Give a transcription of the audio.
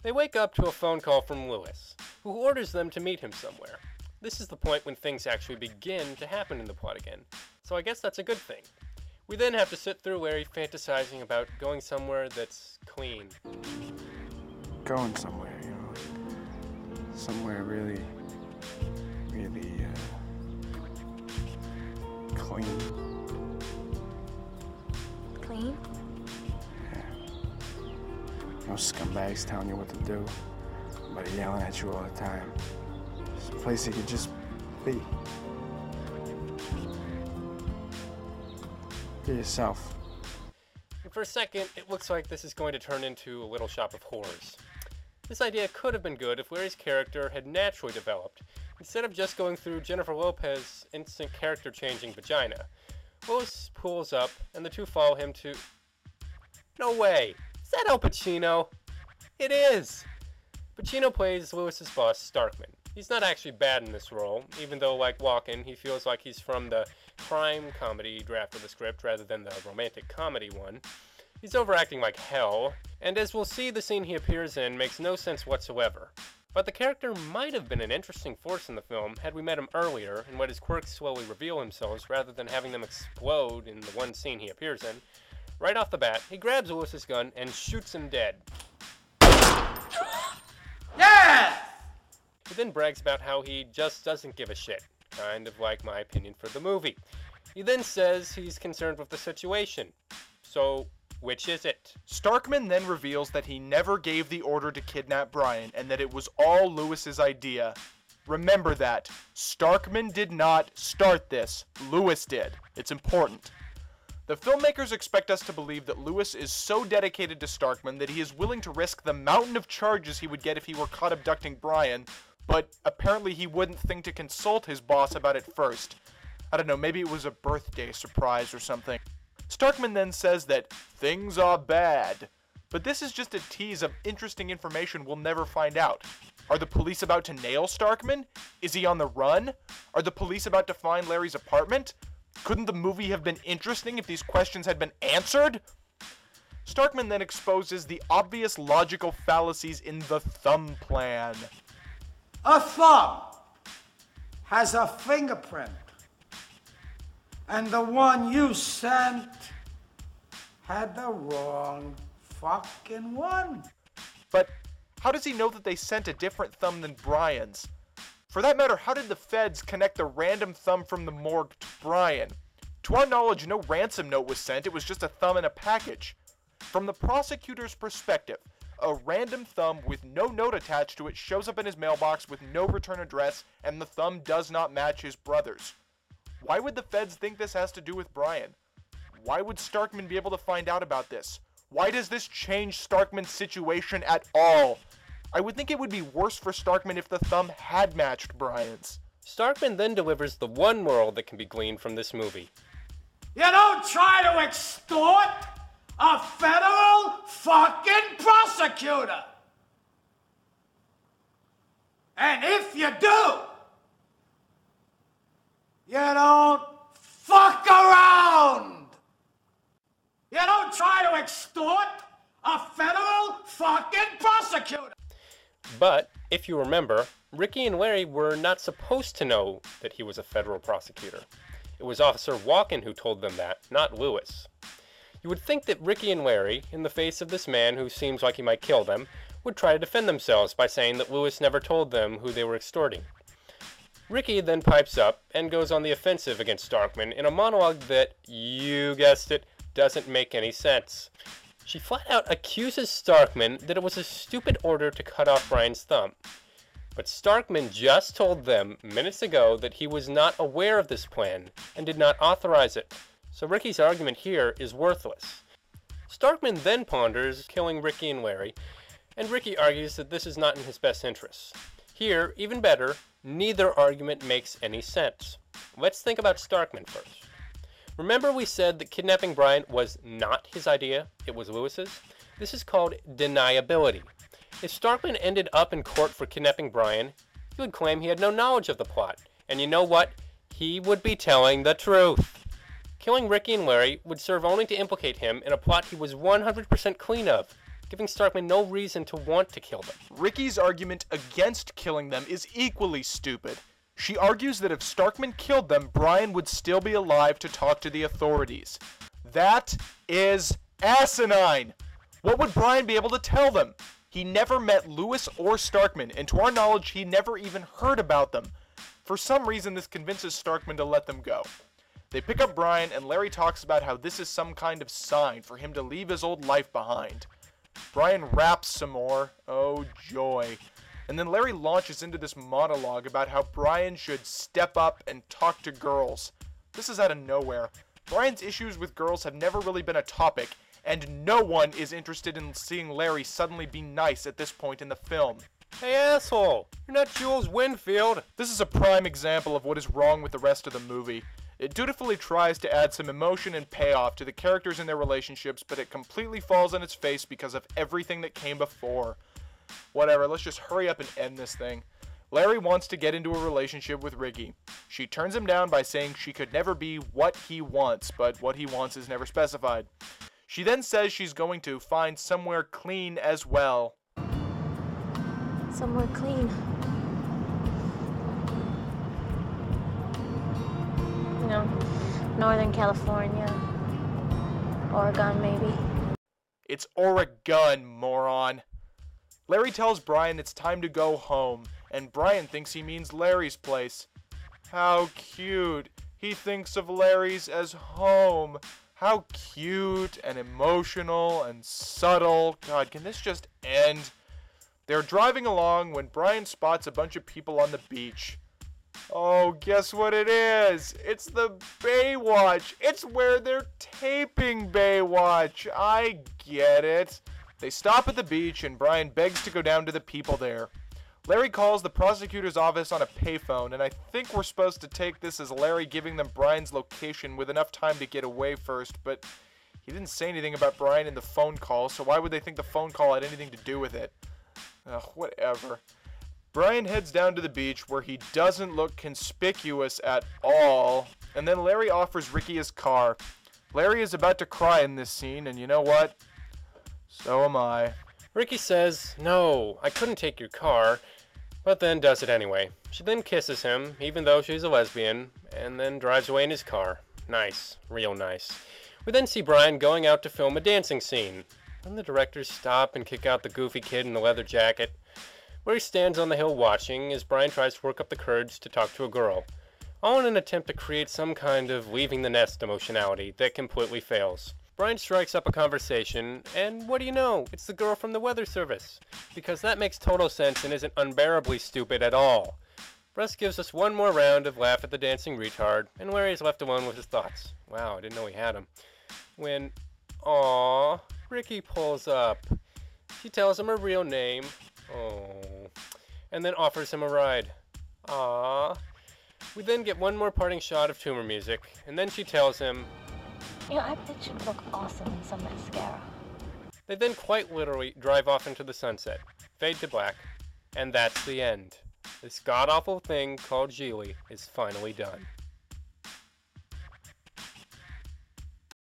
They wake up to a phone call from Lewis, who orders them to meet him somewhere. This is the point when things actually begin to happen in the plot again, so I guess that's a good thing. We then have to sit through Larry fantasizing about going somewhere that's clean. Going somewhere, you know, somewhere really, clean. Clean? Yeah. No scumbags telling you what to do, but yelling at you all the time. It's a place you could just be. Be yourself. And for a second, it looks like this is going to turn into a Little Shop of Horrors. This idea could have been good if Larry's character had naturally developed, instead of just going through Jennifer Lopez's instant character-changing vagina. Lewis pulls up, and the two follow him to... No way! Is that Al Pacino? It is! Pacino plays Lewis's boss, Starkman. He's not actually bad in this role, even though, like Walken, he feels like he's from the crime comedy draft of the script rather than the romantic comedy one. He's overacting like hell, and as we'll see, the scene he appears in makes no sense whatsoever. But the character might have been an interesting force in the film had we met him earlier and let his quirks slowly reveal themselves rather than having them explode in the one scene he appears in. Right off the bat, he grabs Lewis's gun and shoots him dead. Yes! He then brags about how he just doesn't give a shit, kind of like my opinion for the movie. He then says he's concerned with the situation. So, which is it? Starkman then reveals that he never gave the order to kidnap Brian and that it was all Lewis's idea. Remember that. Starkman did not start this. Lewis did. It's important. The filmmakers expect us to believe that Lewis is so dedicated to Starkman that he is willing to risk the mountain of charges he would get if he were caught abducting Brian, but apparently he wouldn't think to consult his boss about it first. I don't know, maybe it was a birthday surprise or something. Starkman then says that things are bad, but this is just a tease of interesting information we'll never find out. Are the police about to nail Starkman? Is he on the run? Are the police about to find Larry's apartment? Couldn't the movie have been interesting if these questions had been answered? Starkman then exposes the obvious logical fallacies in the thumb plan. A thumb has a fingerprint, and the one you sent had the wrong fucking one. But how does he know that they sent a different thumb than Brian's? For that matter, how did the feds connect the random thumb from the morgue to Brian? To our knowledge, no ransom note was sent, it was just a thumb in a package. From the prosecutor's perspective, a random thumb with no note attached to it shows up in his mailbox with no return address, and the thumb does not match his brother's. Why would the feds think this has to do with Brian? Why would Starkman be able to find out about this? Why does this change Starkman's situation at all? I would think it would be worse for Starkman if the thumb had matched Brian's. Starkman then delivers the one moral that can be gleaned from this movie. You don't try to extort a federal fucking prosecutor. And if you do, you don't fuck around. You don't try to extort a federal fucking prosecutor. But, if you remember, Ricky and Larry were not supposed to know that he was a federal prosecutor. It was Officer Walken who told them that, not Lewis. You would think that Ricky and Larry, in the face of this man who seems like he might kill them, would try to defend themselves by saying that Lewis never told them who they were extorting. Ricky then pipes up and goes on the offensive against Starkman in a monologue that, you guessed it, doesn't make any sense. She flat out accuses Starkman that it was a stupid order to cut off Brian's thumb. But Starkman just told them minutes ago that he was not aware of this plan and did not authorize it, so Ricky's argument here is worthless. Starkman then ponders killing Ricky and Larry, and Ricky argues that this is not in his best interests. Here, even better, neither argument makes any sense. Let's think about Starkman first. Remember we said that kidnapping Brian was not his idea, it was Lewis's? This is called deniability. If Starkman ended up in court for kidnapping Brian, he would claim he had no knowledge of the plot. And you know what? He would be telling the truth. Killing Ricky and Larry would serve only to implicate him in a plot he was 100% clean of. giving Starkman no reason to want to kill them. Ricky's argument against killing them is equally stupid. She argues that if Starkman killed them, Brian would still be alive to talk to the authorities. That is asinine! What would Brian be able to tell them? He never met Lewis or Starkman, and to our knowledge, he never even heard about them. For some reason, this convinces Starkman to let them go. They pick up Brian, and Larry talks about how this is some kind of sign for him to leave his old life behind. Brian raps some more. Oh, joy. And then Larry launches into this monologue about how Brian should step up and talk to girls. This is out of nowhere. Brian's issues with girls have never really been a topic, and no one is interested in seeing Larry suddenly be nice at this point in the film. Hey asshole, you're not Jules Winfield. This is a prime example of what is wrong with the rest of the movie. It dutifully tries to add some emotion and payoff to the characters and their relationships, but it completely falls on its face because of everything that came before. Whatever, let's just hurry up and end this thing. Larry wants to get into a relationship with Ricky. She turns him down by saying she could never be what he wants, but what he wants is never specified. She then says she's going to find somewhere clean as well. Somewhere clean. You know, Northern California. Oregon, maybe. It's Oregon, moron. Larry tells Brian it's time to go home, and Brian thinks he means Larry's place. How cute. He thinks of Larry's as home. How cute and emotional and subtle. God, can this just end? They're driving along when Brian spots a bunch of people on the beach. Oh, guess what it is? It's the Baywatch. It's where they're taping Baywatch. I get it. They stop at the beach, and Brian begs to go down to the people there. Larry calls the prosecutor's office on a payphone, and I think we're supposed to take this as Larry giving them Brian's location with enough time to get away first, but he didn't say anything about Brian in the phone call, so why would they think the phone call had anything to do with it? Ugh, whatever. Brian heads down to the beach, where he doesn't look conspicuous at all, and then Larry offers Ricky his car. Larry is about to cry in this scene, and you know what? So am I. Ricky says, "No, I couldn't take your car," but then does it anyway. She then kisses him, even though she's a lesbian, and then drives away in his car. Nice. Real nice. We then see Brian going out to film a dancing scene. Then the directors stop and kick out the goofy kid in the leather jacket, where he stands on the hill watching as Brian tries to work up the courage to talk to a girl, all in an attempt to create some kind of leaving the nest emotionality that completely fails. Brian strikes up a conversation, and what do you know? It's the girl from the weather service, because that makes total sense and isn't unbearably stupid at all. Russ gives us one more round of laugh at the dancing retard, and Larry is left alone with his thoughts. Wow, I didn't know he had them. When, aww, Ricky pulls up. She tells him her real name, and then offers him a ride. Aww. We then get one more parting shot of Tumor music, and then she tells him, You know, I bet you'd look awesome in some mascara. They then quite literally drive off into the sunset, fade to black, and that's the end. This god-awful thing called Gigli is finally done.